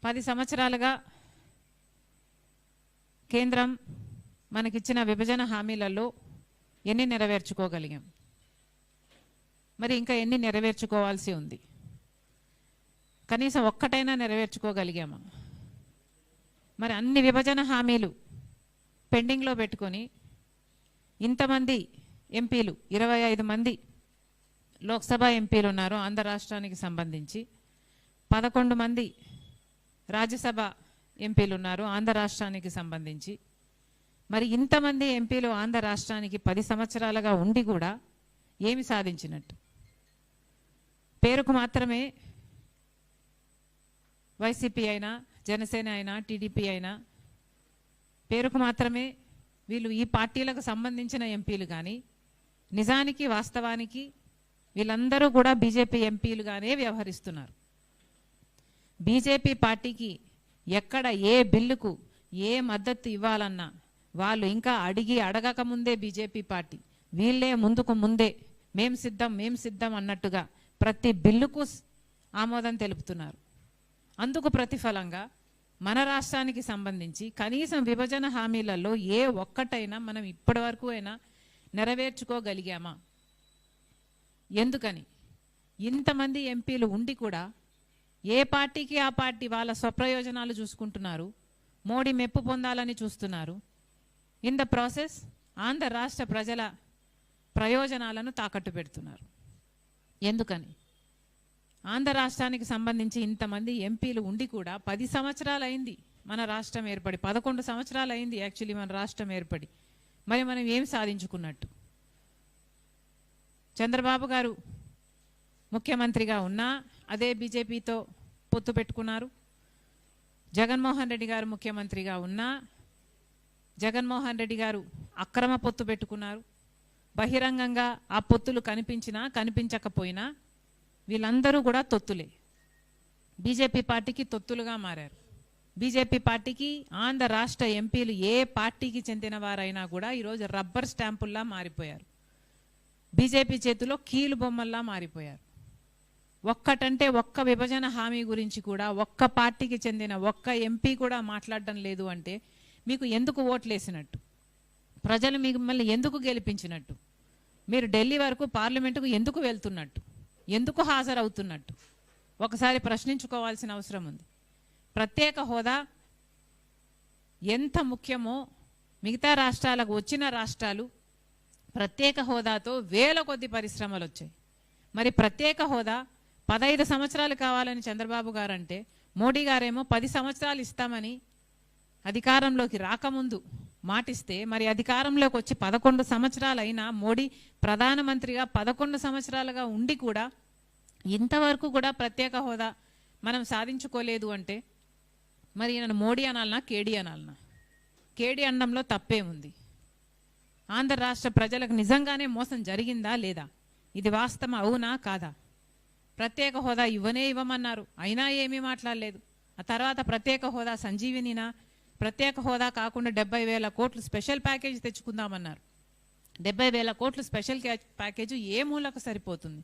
10 సంవత్సరాలుగా కేంద్రం మనకిచ్చిన విభజన హామీలలో ఎన్ని నెరవేర్చుకోగలిగాం? మరి ఇంకా ఎన్ని నెరవేర్చుకోవాల్సి ఉంది? కనీసం ఒక్కటైనా నెరవేర్చుకోగలిగామా? మరి అన్ని విభజన హామీలు పెండింగ్లో పెట్టుకొని ఇంతమంది ఎంపీలు 25 మంది లోక్సభ ఎంపీలు ఉన్నారు ఆంధ్ర రాష్ట్రానికి సంబంధించి, 11 మంది రాజ్యసభ ఎంపీలు ఉన్నారు ఆంధ్ర రాష్ట్రానికి సంబంధించి. మరి ఇంతమంది ఎంపీలు ఆంధ్ర రాష్ట్రానికి 10 సంవత్సరాలుగా ఉండి కూడా ఏమి సాధించినట్టు? పేరుకు మాత్రమే వైసీపీ అయినా జనసేన అయినా టీడీపీ అయినా పేరుకు మాత్రమే వీళ్ళు ఈ పార్టీలకు సంబంధించిన ఎంపీలు, కానీ నిజానికి వాస్తవానికి వీళ్ళందరూ కూడా బీజేపీ ఎంపీలుగానే వ్యవహరిస్తున్నారు. బీజేపీ పార్టీకి ఎక్కడ ఏ బిల్లుకు ఏ మద్దతు ఇవ్వాలన్నా వాళ్ళు ఇంకా అడగక ముందే బీజేపీ పార్టీ వీళ్ళే ముందే మేం సిద్ధం అన్నట్టుగా ప్రతి బిల్లుకు ఆమోదం తెలుపుతున్నారు. అందుకు ప్రతిఫలంగా మన రాష్ట్రానికి సంబంధించి కనీసం విభజన హామీలలో ఏ ఒక్కటైనా మనం ఇప్పటి వరకు అయినా నెరవేర్చుకోగలిగామా? ఎందుకని ఇంతమంది ఎంపీలు ఉండి కూడా ఏ పార్టీకి ఆ పార్టీ వాళ్ళ స్వప్రయోజనాలు చూసుకుంటున్నారు, మోడీ మెప్పు పొందాలని చూస్తున్నారు. ఇన్ ద ప్రాసెస్ ఆంధ్ర రాష్ట్ర ప్రజల ప్రయోజనాలను తాకట్టు పెడుతున్నారు. ఎందుకని? ఆంధ్ర రాష్ట్రానికి సంబంధించి ఇంతమంది ఎంపీలు ఉండి కూడా 10 సంవత్సరాలు అయింది మన రాష్ట్రం ఏర్పడి, 11 సంవత్సరాలు అయింది యాక్చువల్లీ మన రాష్ట్రం ఏర్పడి. మరి మనం ఏం సాధించుకున్నట్టు? చంద్రబాబు గారు ముఖ్యమంత్రిగా ఉన్నా అదే బీజేపీతో పొత్తు పెట్టుకున్నారు. జగన్మోహన్ రెడ్డి గారు ముఖ్యమంత్రిగా ఉన్నా జగన్మోహన్ రెడ్డి గారు అక్రమ పొత్తు పెట్టుకున్నారు. బహిరంగంగా ఆ పొత్తులు కనిపించినా కనిపించకపోయినా వీళ్ళందరూ కూడా తొత్తులే. బీజేపీ పార్టీకి తొత్తులుగా మారారు. బీజేపీ పార్టీకి ఆంధ్ర రాష్ట్ర ఎంపీలు ఏ పార్టీకి చెందిన వారైనా కూడా ఈరోజు రబ్బర్ స్టాంపుల్లా మారిపోయారు. బీజేపీ చేతిలో కీలు బొమ్మల్లా మారిపోయారు. ఒక్కటంటే ఒక్క విభజన హామీ గురించి కూడా ఒక్క పార్టీకి చెందిన ఒక్క ఎంపీ కూడా మాట్లాడడం లేదు అంటే మీకు ఎందుకు ఓట్లేసినట్టు? ప్రజలు మిమ్మల్ని ఎందుకు గెలిపించినట్టు? మీరు ఢిల్లీ వరకు పార్లమెంటుకు ఎందుకు వెళ్తున్నట్టు? ఎందుకు హాజరవుతున్నట్టు? ఒకసారి ప్రశ్నించుకోవాల్సిన అవసరం ఉంది. ప్రత్యేక హోదా ఎంత ముఖ్యమో మిగతా రాష్ట్రాలకు వచ్చిన రాష్ట్రాలు ప్రత్యేక హోదాతో వేల కొద్ది పరిశ్రమలు వచ్చాయి. మరి ప్రత్యేక హోదా 15 సంవత్సరాలు కావాలని చంద్రబాబు గారు అంటే, మోడీ గారేమో 10 సంవత్సరాలు ఇస్తామని అధికారంలోకి రాకముందు మాటిస్తే, మరి అధికారంలోకి వచ్చి 11 సంవత్సరాలు అయినా మోడీ ప్రధానమంత్రిగా 11 సంవత్సరాలుగా ఉండి కూడా ఇంతవరకు కూడా ప్రత్యేక హోదా మనం సాధించుకోలేదు అంటే మరి ఈయన మోడీ అనాలనా కేడీ అనాలనా? కేడీ అనడంలో తప్పేముంది? ఆంధ్ర రాష్ట్ర ప్రజలకు నిజంగానే మోసం జరిగిందా లేదా? ఇది వాస్తవం అవునా కాదా? ప్రత్యేక హోదా ఇవ్వమన్నారు, అయినా ఏమీ మాట్లాడలేదు. ఆ తర్వాత ప్రత్యేక హోదా సంజీవినినా? ప్రత్యేక హోదా కాకుండా 70,000 కోట్లు స్పెషల్ ప్యాకేజ్ తెచ్చుకుందామన్నారు. 70,000 కోట్లు స్పెషల్ ప్యాకేజ్ ఏ మూలకు సరిపోతుంది?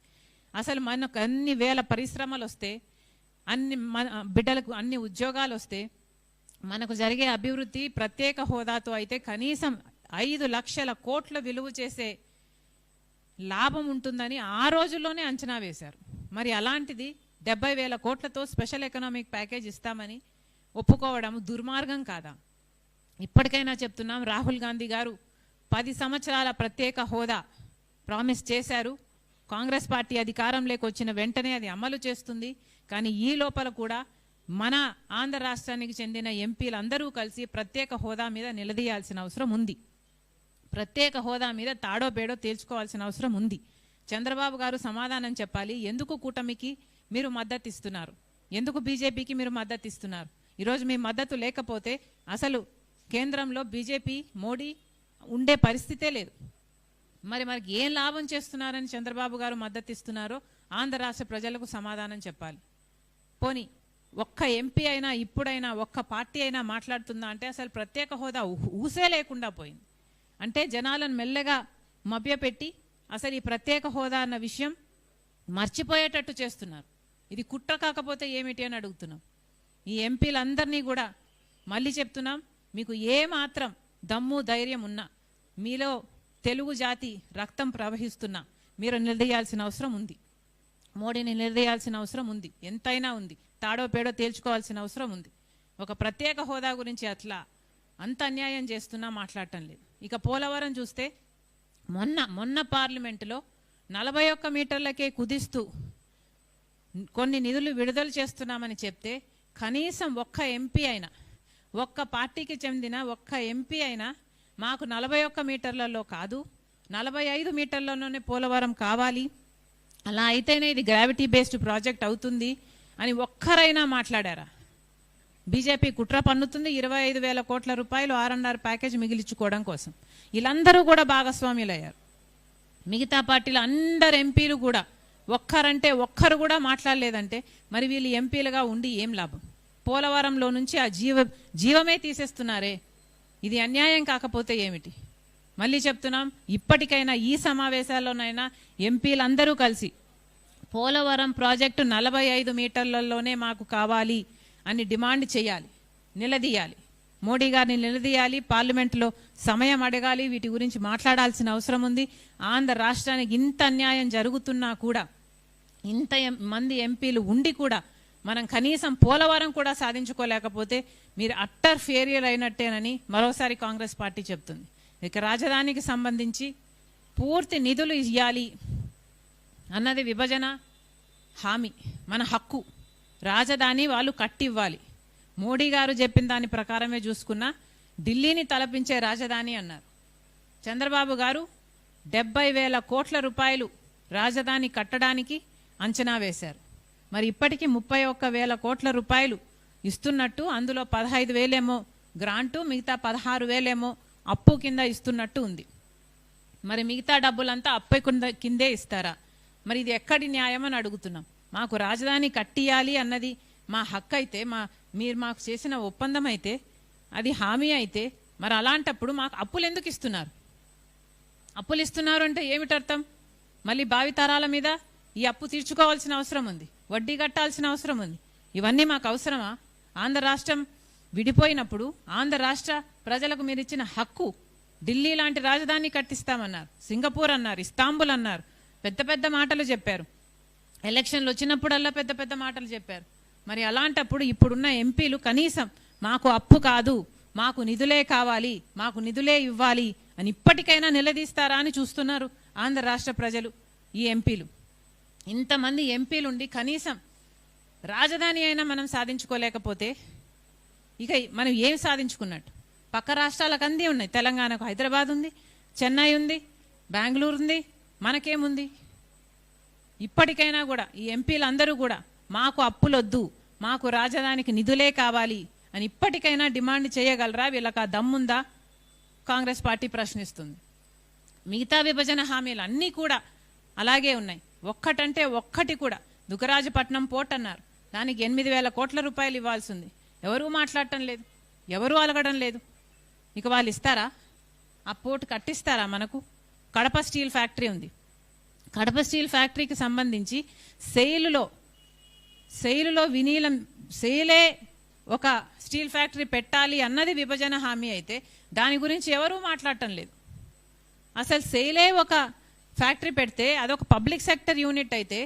అసలు మనకు అన్ని వేల పరిశ్రమలు వస్తే, అన్ని బిడ్డలకు అన్ని ఉద్యోగాలు వస్తే, మనకు జరిగే అభివృద్ధి ప్రత్యేక హోదాతో అయితే కనీసం 5 లక్షల కోట్ల విలువ చేసే లాభం ఉంటుందని ఆ రోజుల్లోనే అంచనా వేశారు. మరి అలాంటిది 70,000 కోట్లతో స్పెషల్ ఎకనామిక్ ప్యాకేజ్ ఇస్తామని ఒప్పుకోవడం దుర్మార్గం కాదా? ఇప్పటికైనా చెప్తున్నాం, రాహుల్ గాంధీ గారు 10 సంవత్సరాల ప్రత్యేక హోదా ప్రామిస్ చేశారు. కాంగ్రెస్ పార్టీ అధికారంలోకి వచ్చిన వెంటనే అది అమలు చేస్తుంది. కానీ ఈ లోపల కూడా మన ఆంధ్ర రాష్ట్రానికి చెందిన ఎంపీలందరూ కలిసి ప్రత్యేక హోదా మీద నిలదీయాల్సిన అవసరం ఉంది. ప్రత్యేక హోదా మీద తాడో బేడో తేల్చుకోవాల్సిన అవసరం ఉంది. చంద్రబాబు గారు సమాధానం చెప్పాలి. ఎందుకు కూటమికి మీరు మద్దతు ఇస్తున్నారు? ఎందుకు బీజేపీకి మీరు మద్దతు ఇస్తున్నారు? ఈరోజు మీ మద్దతు లేకపోతే అసలు కేంద్రంలో బీజేపీ మోడీ ఉండే పరిస్థితే లేదు. మరి మనకి ఏం లాభం చేస్తున్నారని చంద్రబాబు గారు మద్దతు ఇస్తున్నారో ఆంధ్ర రాష్ట్ర ప్రజలకు సమాధానం చెప్పాలి. పోనీ ఒక్క ఎంపీ అయినా ఇప్పుడైనా ఒక్క పార్టీ అయినా మాట్లాడుతుందా అంటే అసలు ప్రత్యేక హోదా ఊసే లేకుండా పోయింది. అంటే జనాలను మెల్లగా మభ్యపెట్టి అసలు ఈ ప్రత్యేక హోదా అన్న విషయం మర్చిపోయేటట్టు చేస్తున్నారు. ఇది కుట్ర కాకపోతే ఏమిటి అని అడుగుతున్నాం. ఈ ఎంపీలందరినీ కూడా మళ్ళీ చెప్తున్నాం, మీకు ఏ మాత్రం దమ్ము ధైర్యం ఉన్నా, మీలో తెలుగు జాతి రక్తం ప్రవహిస్తున్నా మీరు నిలదీయాల్సిన అవసరం ఉంది. మోడీని నిలదీయాల్సిన అవసరం ఉంది, ఎంతైనా ఉంది. తాడో పేడో తేల్చుకోవాల్సిన అవసరం ఉంది. ఒక ప్రత్యేక హోదా గురించి అట్లా అంత అన్యాయం చేస్తున్నా మాట్లాడటం లేదు. ఇక పోలవరం చూస్తే మొన్న పార్లమెంటులో 41 మీటర్లకే కుదిస్తూ కొన్ని నిధులు విడుదల చేస్తున్నామని చెప్తే కనీసం ఒక్క ఎంపీ అయినా, ఒక్క పార్టీకి చెందిన ఒక్క ఎంపీ అయినా మాకు 41 మీటర్లలో కాదు 45 మీటర్లలోనే పోలవరం కావాలి, అలా అయితేనే ఇది గ్రావిటీ బేస్డ్ ప్రాజెక్ట్ అవుతుంది అని ఒక్కరైనా మాట్లాడారా? బీజేపీ కుట్ర పన్నుతుంది 25,000 కోట్ల రూపాయలు R&R ప్యాకేజ్ మిగిలించుకోవడం కోసం. వీళ్ళందరూ కూడా భాగస్వామ్యులయ్యారు. మిగతా పార్టీల అందరు ఎంపీలు కూడా ఒక్కరంటే ఒక్కరు కూడా మాట్లాడలేదంటే మరి వీళ్ళు ఎంపీలుగా ఉండి ఏం లాభం? పోలవరంలో నుంచి ఆ జీవమే తీసేస్తున్నారే, ఇది అన్యాయం కాకపోతే ఏమిటి? మళ్ళీ చెప్తున్నాం, ఇప్పటికైనా ఈ సమావేశాల్లోనైనా ఎంపీలందరూ కలిసి పోలవరం ప్రాజెక్టు 45 మీటర్లలోనే మాకు కావాలి అని డిమాండ్ చేయాలి, నిలదీయాలి. మోడీ గారిని నిలదీయాలి, పార్లమెంట్లో సమయం అడగాలి, వీటి గురించి మాట్లాడాల్సిన అవసరం ఉంది. ఆంధ్ర రాష్ట్రానికి ఇంత అన్యాయం జరుగుతున్నా కూడా, ఇంత మంది ఎంపీలు ఉండి కూడా మనం కనీసం పోలవరం కూడా సాధించుకోలేకపోతే మీరు అట్టర్ ఫెయిల్యూర్ అయినట్టేనని మరోసారి కాంగ్రెస్ పార్టీ చెప్తుంది. ఇక రాజధానికి సంబంధించి పూర్తి నిధులు ఇవ్వాలి అన్నది విభజన హామీ, మన హక్కు. రాజధాని వాళ్ళు కట్టివ్వాలి. మోడీ గారు చెప్పిన దాని ప్రకారమే చూసుకున్నా ఢిల్లీని తలపించే రాజధాని అన్నారు. చంద్రబాబు గారు 70,000 కోట్ల రూపాయలు రాజధాని కట్టడానికి అంచనా వేశారు. మరి ఇప్పటికీ 31,000 కోట్ల రూపాయలు ఇస్తున్నట్టు, అందులో 15,000 ఏమో గ్రాంటు, మిగతా 16,000 ఏమో అప్పు కింద ఇస్తున్నట్టు ఉంది. మరి మిగతా డబ్బులంతా అప్పు కిందే ఇస్తారా? మరి ఇది ఎక్కడి న్యాయం అని అడుగుతున్నాం. మాకు రాజధాని కట్టియాలి అన్నది మా హక్కు అయితే, మీరు మాకు చేసిన ఒప్పందం అయితే, అది హామీ అయితే, మరి అలాంటప్పుడు మాకు అప్పులు ఎందుకు ఇస్తున్నారు? అప్పులు ఇస్తున్నారు అంటే ఏమిటి అర్థం? మళ్ళీ భావితరాల మీద ఈ అప్పు తీర్చుకోవాల్సిన అవసరం ఉంది, వడ్డీ కట్టాల్సిన అవసరం ఉంది. ఇవన్నీ మాకు అవసరమా? ఆంధ్ర రాష్ట్రం విడిపోయినప్పుడు ఆంధ్ర రాష్ట్ర ప్రజలకు మీరు ఇచ్చిన హక్కు, ఢిల్లీ లాంటి రాజధాని కట్టిస్తామన్నారు, సింగపూర్ అన్నారు, ఇస్తాంబుల్ అన్నారు, పెద్ద పెద్ద మాటలు చెప్పారు. ఎలక్షన్లు వచ్చినప్పుడల్లా పెద్ద పెద్ద మాటలు చెప్పారు. మరి అలాంటప్పుడు ఇప్పుడున్న ఎంపీలు కనీసం మాకు అప్పు కాదు, మాకు నిధులే కావాలి, మాకు నిధులే ఇవ్వాలి అని ఇప్పటికైనా నిలదీస్తారా అని చూస్తున్నారు ఆంధ్ర రాష్ట్ర ప్రజలు. ఈ ఎంపీలు, ఇంతమంది ఎంపీలుండి కనీసం రాజధాని అయినా మనం సాధించుకోలేకపోతే ఇక మనం ఏం సాధించుకున్నట్టు? పక్క రాష్ట్రాలకు అంది ఉన్నాయి. తెలంగాణకు హైదరాబాద్ ఉంది, చెన్నై ఉంది, బెంగళూరు ఉంది, మనకేముంది? ఇప్పటికైనా కూడా ఈ ఎంపీలందరూ కూడా మాకు అప్పులొద్దు, మాకు రాజధానికి నిధులే కావాలి అని ఇప్పటికైనా డిమాండ్ చేయగలరా? వీళ్ళకి ఆ దమ్ముందా? కాంగ్రెస్ పార్టీ ప్రశ్నిస్తుంది. మిగతా విభజన హామీలు అన్నీ కూడా అలాగే ఉన్నాయి. ఒక్కటంటే ఒక్కటి కూడా. దుగ్గరాజపట్నం పోర్ట్ అన్నారు, దానికి 8,000 కోట్ల రూపాయలు ఇవ్వాల్సి ఉంది. ఎవరూ మాట్లాడటం లేదు, ఎవరూ అలగడం లేదు. ఇక వాళ్ళు ఇస్తారా? ఆ పోర్ట్ కట్టిస్తారా మనకు? కడప స్టీల్ ఫ్యాక్టరీ ఉంది. కడప స్టీల్ ఫ్యాక్టరీకి సంబంధించి సెయిలులో వినీలం, సెయిలే ఒక స్టీల్ ఫ్యాక్టరీ పెట్టాలి అన్నది విభజన హామీ అయితే దాని గురించి ఎవరూ మాట్లాడటం లేదు. అసలు సెయిలే ఒక ఫ్యాక్టరీ పెడితే అదొక పబ్లిక్ సెక్టర్ యూనిట్ అయితే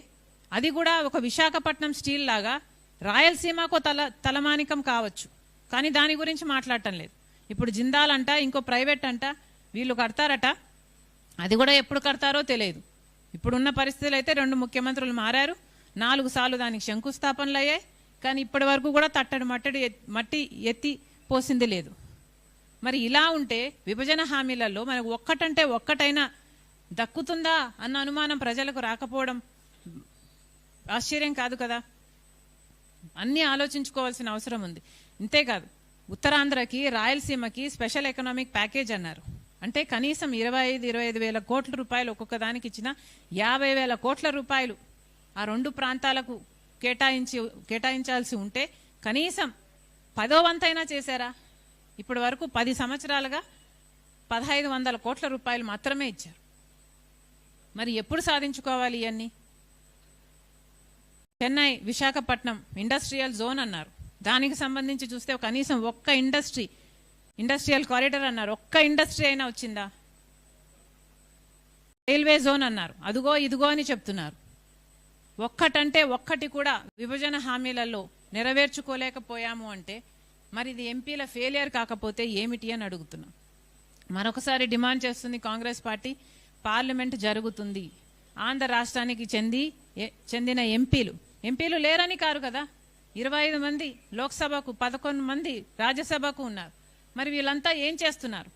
అది కూడా ఒక విశాఖపట్నం స్టీల్ లాగా రాయలసీమకు తలమానికం కావచ్చు, కానీ దాని గురించి మాట్లాడటం లేదు. ఇప్పుడు జిందాల్ అంట, ఇంకో ప్రైవేట్ అంట, వీళ్ళు కడతారట. అది కూడా ఎప్పుడు కడతారో తెలియదు. ఇప్పుడున్న పరిస్థితులు అయితే 2 ముఖ్యమంత్రులు మారారు, 4 సార్లు దానికి శంకుస్థాపనలు అయ్యాయి, కానీ ఇప్పటి వరకు కూడా మట్టి ఎత్తి పోసింది లేదు. మరి ఇలా ఉంటే విభజన హామీలలో మనకు ఒక్కటంటే ఒక్కటైనా దక్కుతుందా అన్న అనుమానం ప్రజలకు రాకపోవడం ఆశ్చర్యం కాదు కదా. అన్నీ ఆలోచించుకోవాల్సిన అవసరం ఉంది. ఇంతేకాదు, ఉత్తరాంధ్రకి, రాయలసీమకి స్పెషల్ ఎకనామిక్ ప్యాకేజ్ అన్నారు. అంటే కనీసం 25,000 కోట్ల రూపాయలు ఒక్కొక్క దానికి ఇచ్చిన 50,000 కోట్ల రూపాయలు ఆ 2 ప్రాంతాలకు కేటాయించాల్సి ఉంటే కనీసం 10వ వంతైనా చేశారా? ఇప్పటి వరకు 10 సంవత్సరాలుగా 1,500 కోట్ల రూపాయలు మాత్రమే ఇచ్చారు. మరి ఎప్పుడు సాధించుకోవాలి ఇవన్నీ? చెన్నై, విశాఖపట్నం ఇండస్ట్రియల్ జోన్ అన్నారు, దానికి సంబంధించి చూస్తే కనీసం ఒక్క ఇండస్ట్రియల్ కారిడార్ అన్నారు, ఒక్క ఇండస్ట్రీ అయినా వచ్చిందా? రైల్వే జోన్ అన్నారు, అదుగో ఇదిగో అని చెప్తున్నారు. ఒక్కటంటే ఒక్కటి కూడా విభజన హామీలలో నెరవేర్చుకోలేకపోయాము అంటే మరి ఇది ఎంపీల ఫెయిలియర్ కాకపోతే ఏమిటి అని అడుగుతున్నాం. మరొకసారి డిమాండ్ చేస్తుంది కాంగ్రెస్ పార్టీ, పార్లమెంట్ జరుగుతుంది. ఆంధ్ర రాష్ట్రానికి చెందిన ఎంపీలు లేరని కారు కదా. 25 మంది లోక్సభకు, 11 మంది రాజ్యసభకు ఉన్నారు. మరి వీళ్ళంతా ఏం చేస్తున్నారు?